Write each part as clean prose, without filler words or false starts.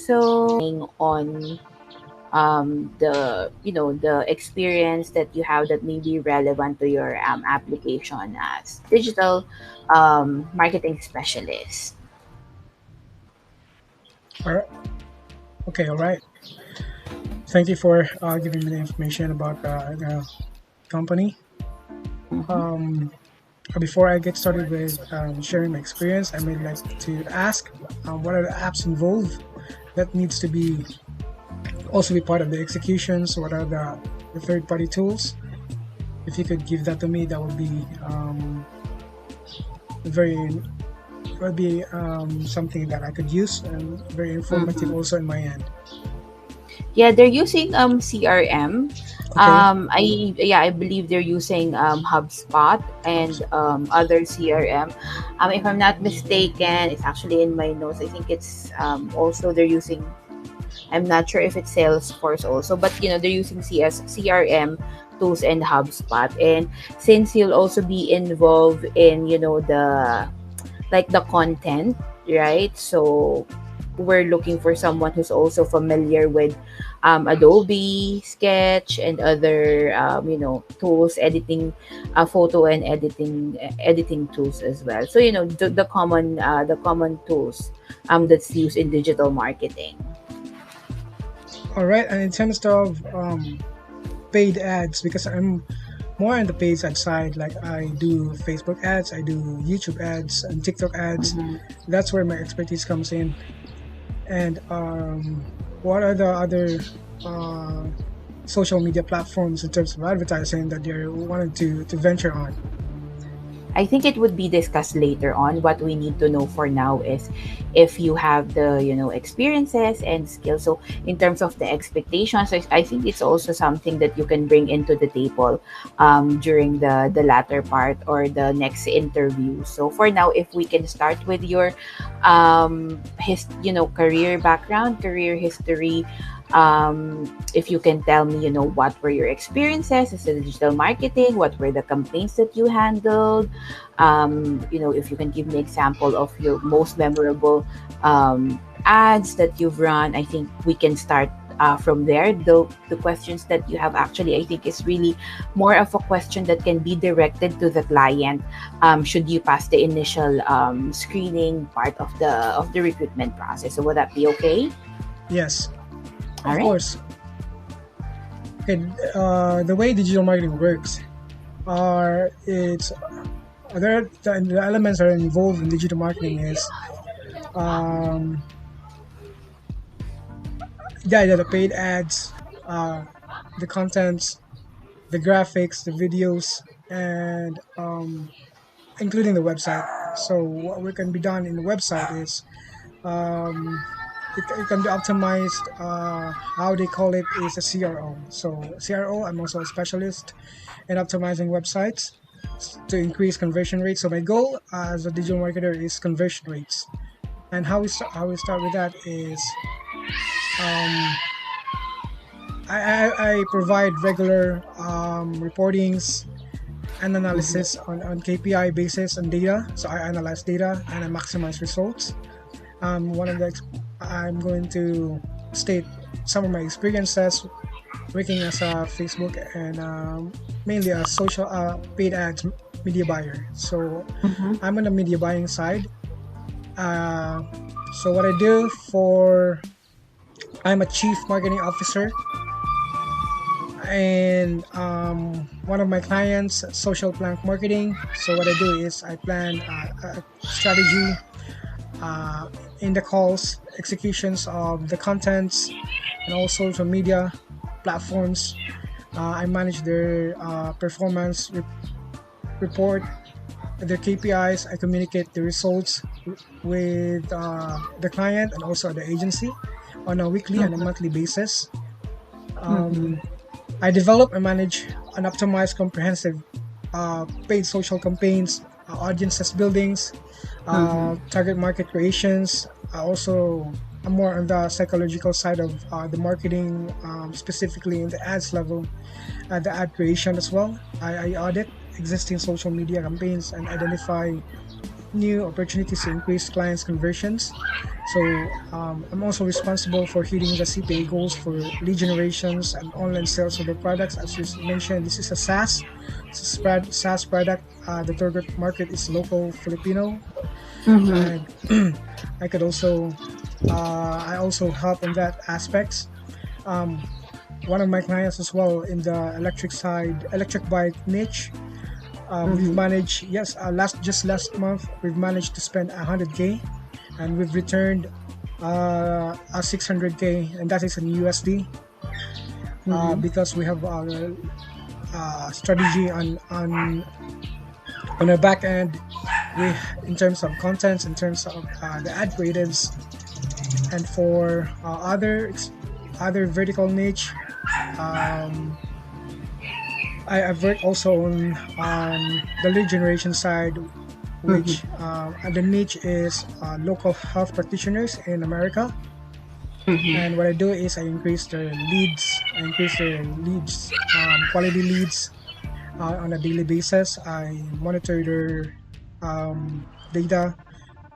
So on the the experience that you have that may be relevant to your application as digital marketing specialist. All right. Okay. All right. Thank you for giving me the information about the company. Mhm. Um, Before I get started with sharing my experience, I may like to ask what are the apps involved that needs to be also be part of the executions? What are the third party tools? If you could give that to me, that would be very would be something that I could use and very informative Mhm. also in my end. Yeah, they're using CRM. Okay. I believe they're using HubSpot and other CRM. If I'm not mistaken, it's actually in my notes. I think it's also they're using. I'm not sure if it's Salesforce also, but they're using CRM tools and HubSpot. And since you'll also be involved in the like the content, right? So we're looking for someone who's also familiar with Adobe Sketch and other tools, editing, photo and editing tools as well. So the common tools that's used in digital marketing. All right. And in terms of paid ads, because I'm more on the paid ad side, like I do Facebook ads, I do YouTube ads and TikTok ads. Mhm. That's where my expertise comes in. And what are the other uh, social media platforms in terms of advertising that they're wanting to venture on? I think it would be discussed later on. What we need to know for now is if you have the experiences and skills. So in terms of the expectations, I think it's also something that you can bring into the table during the latter part or the next interview. So for now, if we can start with your career background, career history, if you can tell me what were your experiences as a digital marketing, what were the campaigns that you handled, if you can give me example of your most memorable ads that you've run. I think we can start from there. The questions that you have actually, I think, is really more of a question that can be directed to the client, should you pass the initial screening part of the recruitment process. So would that be okay? Yes, All of right. course. Okay, the way digital marketing works are it's the elements that are involved in digital marketing is um, yeah, the paid ads, uh, the contents, the graphics, the videos, and including the website. So what we can be done in the website is um, it can be optimized. How they call it is a CRO. So CRO, I'm also a specialist in optimizing websites to increase conversion rates. So my goal as a digital marketer is conversion rates. And how we start with that is um, I provide regular reportings and analysis Mm-hmm. on KPI basis and data. So I analyze data and I maximize results. One of the I'm going to state some of my experiences working as a Facebook and mainly a social paid ads media buyer. So Mm-hmm. I'm on the media buying side. Uh, so what I do for I'm a chief marketing officer and one of my clients social plank marketing. So what I do is I plan a strategy uh, in the calls, executions of the contents, and all social media platforms. I manage their performance report, their KPIs. I communicate the results with the client and also the agency on a weekly and a monthly basis. Mm-hmm. Um, I develop and manage an optimized, comprehensive paid social campaigns, audiences buildings, Mm-hmm. target market creations. Also, I'm more on the psychological side of the marketing, specifically in the ads level, the ad creation as well. I audit existing social media campaigns and identify new opportunities to increase clients' conversions. So I'm also responsible for hitting the CPA goals for lead generations and online sales of the products. As you mentioned, this is a SaaS product. The target market is local Filipino, Mm-hmm. and I could also I also help in that aspects. Um, One of my clients as well in the electric bike niche. We've Mm-hmm. managed, yes, last month we've managed to spend 100K, and we've returned a 600K, and that is in USD, Mm-hmm. because we have strategy on our back end. We, in terms of contents, in terms of the ad creatives, and for other vertical niche. Um, I've worked also on the lead generation side, which Mm-hmm. and the niche is local health practitioners in America. Mm-hmm. And what I do is I increase their quality leads on a daily basis. I monitor their data,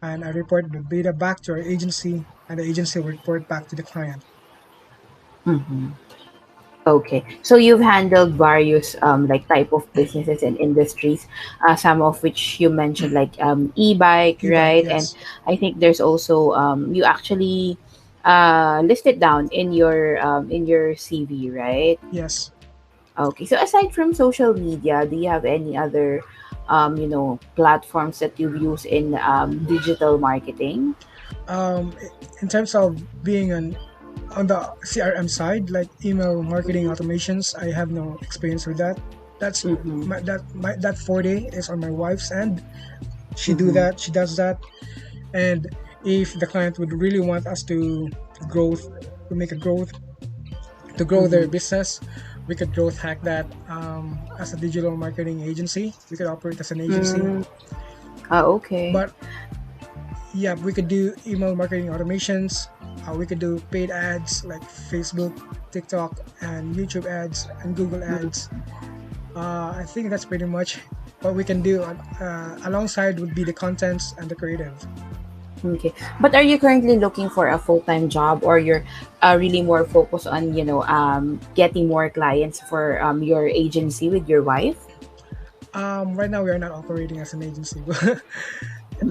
and I report the data back to our agency, and the agency will report back to the client. Mm-hmm. Okay, so you've handled various like type of businesses and industries, some of which you mentioned like e-bike, E-bike, right? And yes, I think there's also you actually listed down in your CV, right? yes. Okay, so aside from social media, do you have any other platforms that you use in digital marketing? Um, in terms of being on the CRM side, like email marketing automations, I have no experience with that. That's Mm-hmm. that forte is on my wife's end. Mm-hmm. She does that. And if the client would really want us growth to make a growth to grow their Mm-hmm. business, we could growth hack that as a digital marketing agency. We could operate as an agency, Mm. Ah, okay. but yeah, we could do email marketing automations. We could do paid ads like Facebook, TikTok, and YouTube ads and Google ads. I think that's pretty much what we can do. Alongside would be the contents and the creative. Okay. But are you currently looking for a full-time job, or you're really more focused on, getting more clients for your agency with your wife? Right now we are not operating as an agency, but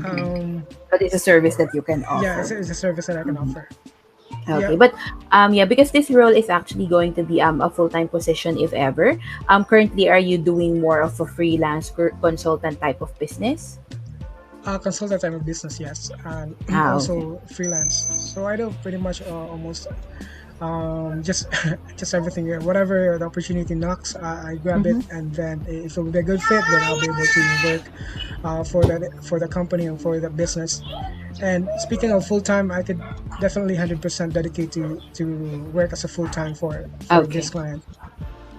um, But it's a service that you can yeah, offer. it's a service that I can offer. Yeah, Okay. But yeah, because this role is actually going to be a full-time position if ever. Currently, are you doing more of a freelance consultant type of business? consultant type of business, yes, and Ah, okay. also freelance. So I do pretty much almost just just everything, whatever the opportunity knocks, I grab it, Mm-hmm. and then if it will be a good fit, then I'll be able to work for the company and for the business. And speaking of full time, I could definitely 100% dedicate to work as a full time for Okay. this client,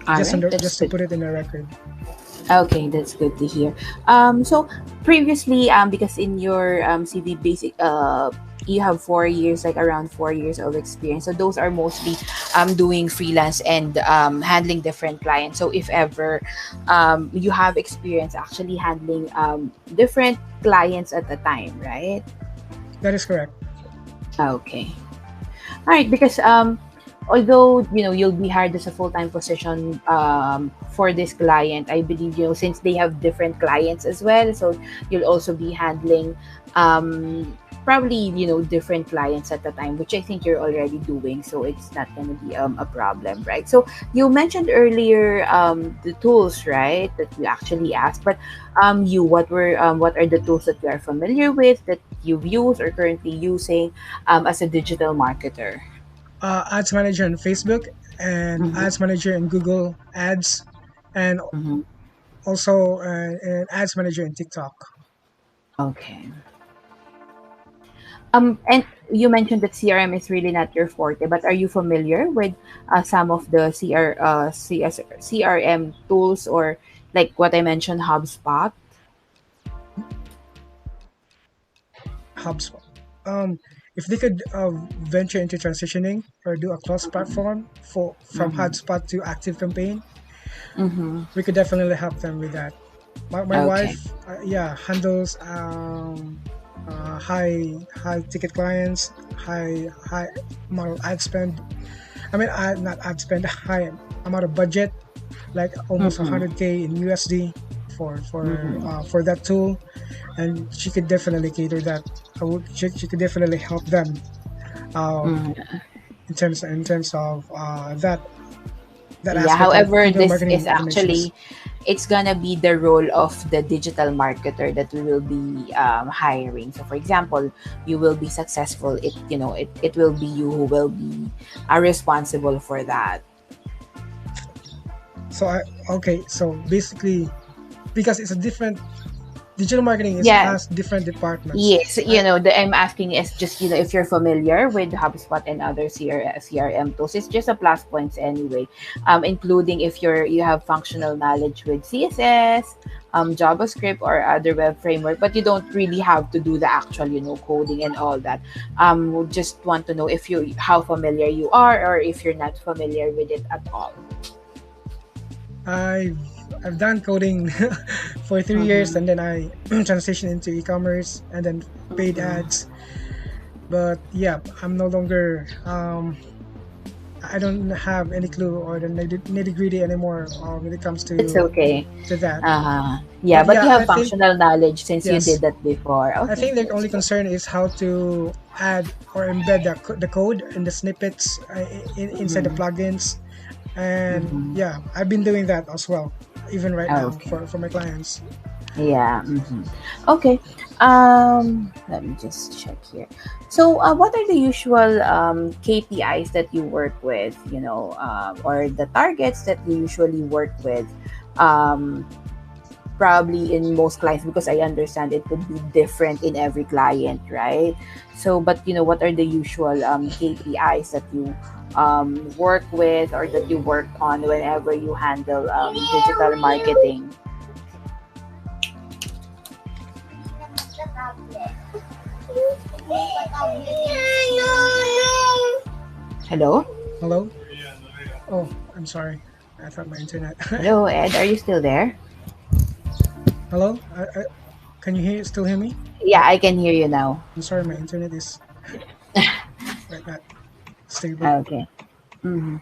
All right. That's just to good. put it in the record. Okay, that's good to hear. So previously, because in your CV basic, you have 4 years, like around 4 years of experience. So those are mostly doing freelance and handling different clients. So if ever you have experience actually handling different clients at a time, right? That is correct. Okay. All right, because although you'll be hired as a full-time position for this client, I believe since they have different clients as well, so you'll also be handling probably different clients at the time, which I think you're already doing, so it's not going to be a problem, right? So you mentioned earlier the tools, right, that you actually asked, but what are the tools that you are familiar with, that you've used or currently using as a digital marketer? Ads manager on Facebook and Mhm, ads manager in Google Ads, and mhm. also an ads manager in TikTok. Okay. And you mentioned that CRM is really not your forte, but are you familiar with some of the CRM tools, or like what I mentioned, HubSpot? HubSpot. If they could venture into transitioning or do a cross platform from Mm-hmm. HubSpot to ActiveCampaign, Mm-hmm. we could definitely help them with that. My Okay. wife, yeah, handles high ticket clients, high amount of ad spend. I mean, not ad spend, high amount of budget, like almost Mm-hmm. 100K in USD Mm-hmm. for that tool, and she could definitely cater that. She could definitely help them um, Mm-hmm. in terms of that Yeah, aspect of however, email this marketing is automations. actually it's gonna be the role of the digital marketer that we will be hiring. So, for example, you will be successful. It will be you who will be responsible for that. So okay, so basically because it's a different digital marketing is Yeah. has different departments. Yes, I I'm asking is just, if you're familiar with HubSpot and other CRM tools, it's just a plus points anyway. Including if you have functional knowledge with CSS, JavaScript or other web framework, but you don't really have to do the actual, coding and all that. We just want to know if you how familiar you are or if you're not familiar with it at all. I've I've done coding for 3 years, Mm-hmm. and then I transitioned into e-commerce and then paid Mm-hmm. ads. But yeah, I'm no longer I don't have any clue or the nitty gritty anymore when it comes It's to okay. that. Yeah, But but yeah, you I have think functional knowledge since you did yes, that before. I Okay, think the that's only good. concern is how to add or embed the code and the snippets inside the Mm-hmm. plugins. And Mm-hmm. yeah, I've been doing that as well, even right now Okay. for my clients. Yeah. Mm-hmm. Okay. Let me just check here. So, what are the usual KPIs that you work with? Or the targets that you usually work with? Um, Probably in most clients, because I understand it would be different in every client, right? So, but what are the usual KPIs that you work with or that you work on whenever you handle digital marketing? Hello? Hello? Oh, I'm sorry. I thought my internet. Hello, Ed, are you still there? Hello? Can you still hear me? Yeah, I can hear you now. I'm sorry, my internet is right not stable. Okay. Mm-hmm.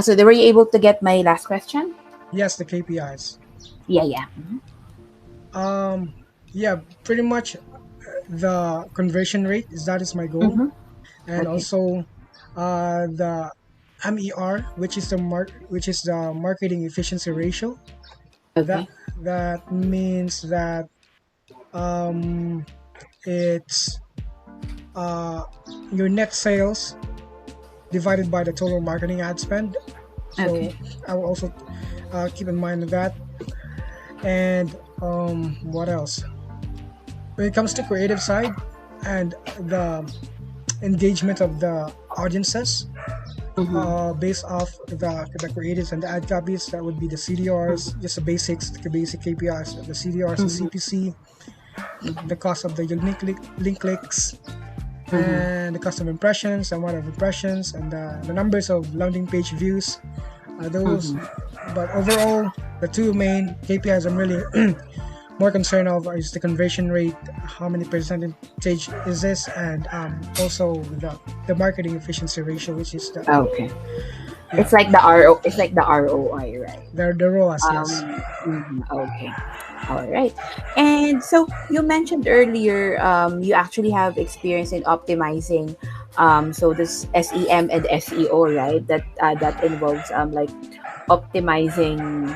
So, were you able to get my last question? Yes, the KPIs. Yeah, yeah. Mm-hmm. Um, yeah, pretty much the conversion rate is that is my goal, Mm-hmm. and Okay. also the MER, which is the marketing efficiency ratio. That Okay. that means that um, it's uh, your net sales divided by the total marketing ad spend. So Okay. I will also keep in mind that. And what else? When it comes to creative side and the engagement of the audiences, Mm-hmm. based off the creatives and the ad copies, that would be the CDRs, just the basics, the basic KPIs, the CDRs, the Mm-hmm. CPC, Mm-hmm. the cost of the unique link clicks, Mm-hmm. and the cost of impressions, and what of impressions, and the numbers of landing page views. Those, Mm-hmm. but overall, the two main KPIs I'm really more concerned of is the conversion rate, how many percentage is this, and also the marketing efficiency ratio, which is the Okay. yeah It's like the RO. It's like the ROI, right? the ROAS, yes. Okay. All right. And so you mentioned earlier, you actually have experience in optimizing, so this SEM and SEO, right? That involves like optimizing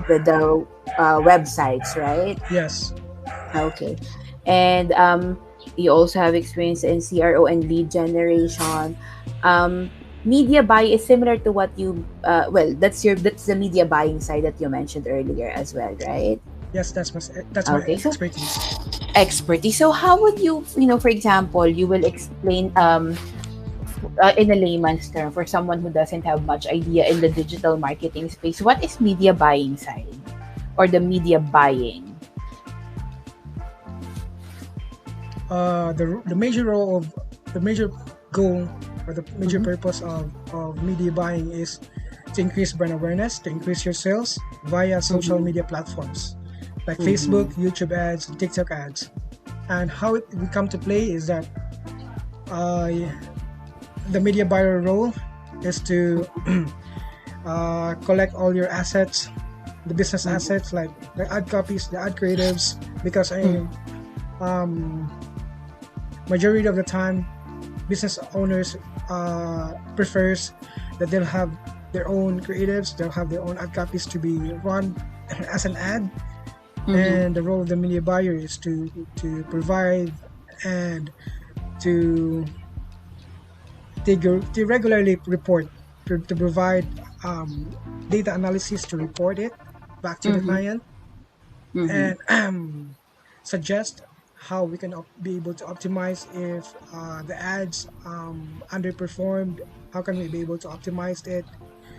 the websites, right? Yes. Okay. And you also have experience in CRO and lead generation. Media buy is similar to what you well, that's the media buying side that you mentioned earlier as well, right? Yes, that's my Okay. So expertise. expertise. So how would you, for example, you will explain in a layman's term for someone who doesn't have much idea in the digital marketing space, what is media buying side or the media buying? The major role of the major goal or the major Mm-hmm. purpose of media buying is to increase brand awareness, to increase your sales via social Mm-hmm. media platforms like Facebook, Mm-hmm. YouTube ads, and TikTok ads. And how it will come to play is that uh, the media buyer role is to collect all your assets, the business Mm-hmm. assets like the ad copies, the ad creatives, because um, majority of the time business owners prefers that they'll have their own creatives, they'll have their own ad copies to be run as an ad, Mm-hmm. and the role of the media buyer is to provide and to to regularly report, to provide um, data analysis to report it back to the Mm-hmm. client, Mm-hmm. and suggest how we can be able to optimize if the ads underperformed. How can we be able to optimize it?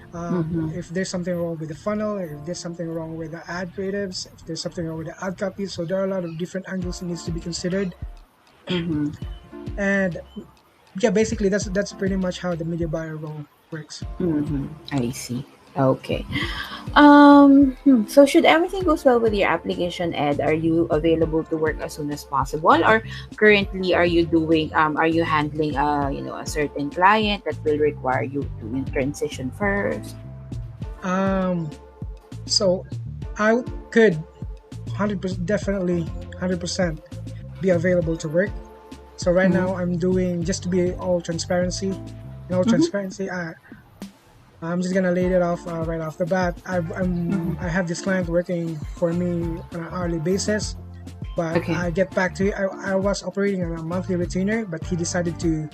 Mm-hmm. If there's something wrong with the funnel, if there's something wrong with the ad creatives, if there's something wrong with the ad copies. So there are a lot of different angles that needs to be considered. Mm-hmm. And yeah, basically that's pretty much how the media buyer role works. Mm-hmm. I see. Okay. So should everything goes well with your application, Ed, are you available to work as soon as possible, or currently are you handling a certain client that will require you to transition first? Um, so I could 100% definitely 100% be available to work. So right Mm-hmm. now I'm doing, just to be all transparency, in all Mm-hmm. transparency, I'm just gonna lay it off right off the bat. Mm-hmm. I have this client working for me on an hourly basis, but Okay. I get back to you. I was operating on a monthly retainer, but he decided to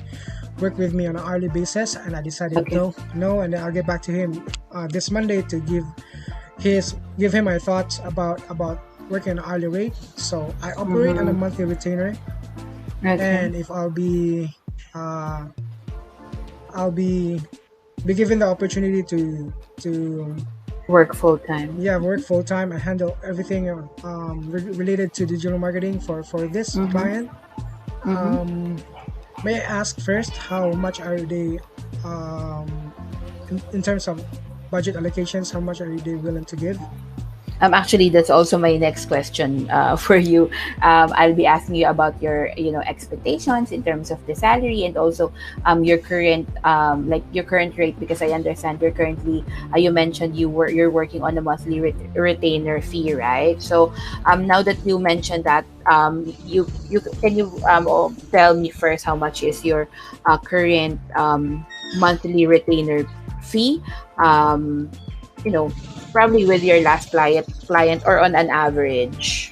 work with me on an hourly basis, and I decided Okay. no, and then I'll get back to him this Monday to give him my thoughts about working on an hourly rate. So I operate on a Mm-hmm. monthly retainer, Okay. and if uh, I'll be given the opportunity to Work full time. yeah, work full time and handle everything related to digital marketing for this Mm-hmm. client. Mm-hmm. Um, may I ask first how much are they in terms of budget allocations? How much are they willing to give? Actually, that's also my next question for you. I'll be asking you about your, expectations in terms of the salary, and also your current, your current rate, because I understand you're currently, you mentioned you're working on a monthly retainer fee, right? So, now that you mentioned that, you can you tell me first how much is your current monthly retainer fee? Um, you know Probably with your last client, or on an average,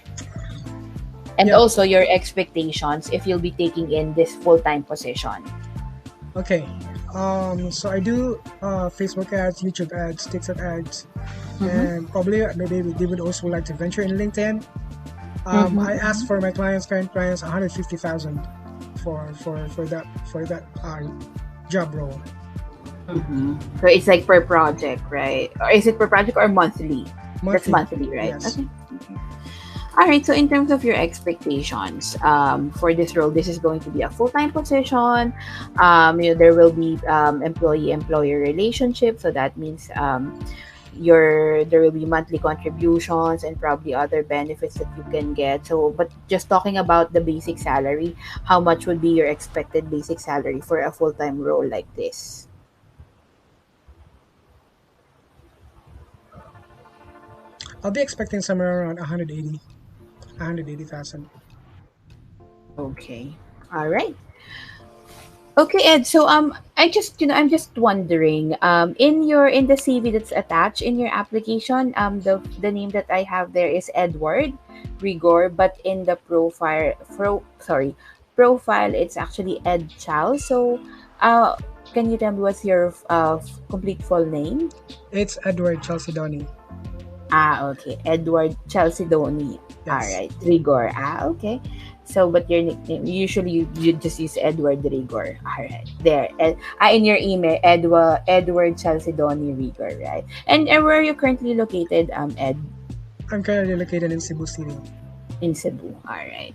and Yeah. also your expectations if you'll be taking in this full-time position. Okay. So I do Facebook ads, YouTube ads, TikTok ads, Mm-hmm. and probably maybe they would also like to venture in LinkedIn. I asked Mm-hmm. for my current clients, 150,000 for that job role. Mm-hmm. So it's like per project, right? Or is it per project or monthly? That's Monthly, monthly, right? yes. Okay. Okay. All right. So in terms of your expectations, for this role, this is going to be a full-time position. There will be employee-employer relationship. So that means there will be monthly contributions and probably other benefits that you can get. So, but just talking about the basic salary, how much would be your expected basic salary for a full-time role like this? I'll be expecting somewhere around 180,000. Okay. All right. Okay, Ed. So I'm just wondering, in the CV that's attached in your application, the name that I have there is Edward Rigor, but in the profile, it's actually Ed Chow. So, can you tell me what's your complete full name? It's Edward Chalcedony. Okay. Edward Chalcedony. All Yes. right. Rigor. Okay. So, but your nickname, usually you just use Edward Rigor. All right. There. In your email, Edward Chalcedony Rigor, right? And where are you currently located, Ed? I'm currently located in Cebu City. In Cebu. All right.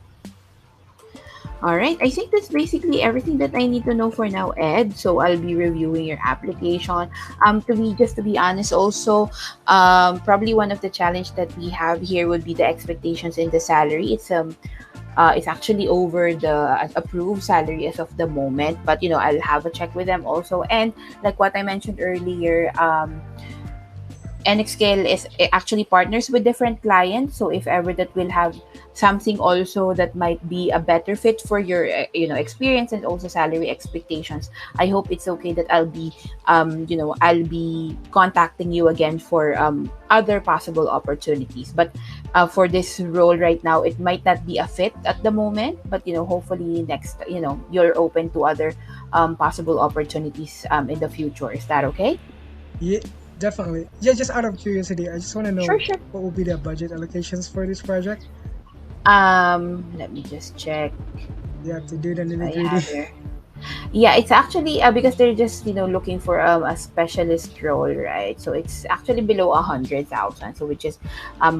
All right. I think that's basically everything that I need to know for now, Ed. So I'll be reviewing your application. To be honest, also, probably one of the challenge that we have here would be the expectations in the salary. It's actually over the approved salary as of the moment, but I'll have a check with them also. And like what I mentioned earlier, NXScale is actually partners with different clients. So if ever that will have something also that might be a better fit for your experience and also salary expectations, I hope it's okay that I'll be contacting you again for other possible opportunities. But for this role right now, it might not be a fit at the moment. But hopefully next, you're open to other possible opportunities in the future. Is that okay? Yeah, definitely. Yeah, just out of curiosity, I just want to Sure, know sure. what will be the budget allocations for this project. Let me just check. You have to do the I nitty gritty. have here. Yeah, it's actually because they're just looking for a specialist role, right? So it's actually below 100,000, so which is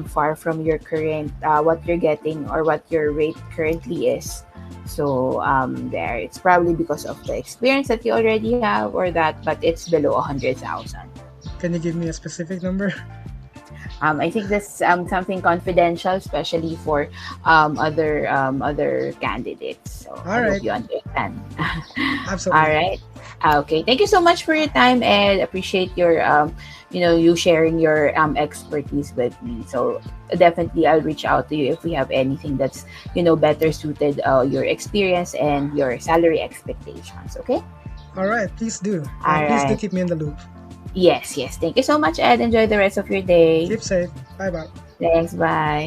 far from your current what you're getting or what your rate currently is. So there, it's probably because of the experience that you already have or that, but it's below 100,000. Can you give me a specific number? I think that's something confidential, especially for other candidates. So All I hope right, you understand. All absolutely. right. Okay. Thank you so much for your time, and appreciate your you sharing your expertise with me. So definitely, I'll reach out to you if we have anything that's better suited your experience and your salary expectations. Okay. All right, please do. All Please do right. keep me in the loop. Yes. Yes. Thank you so much, Ed. Enjoy the rest of your day. Keep safe. Bye bye. Thanks. Bye.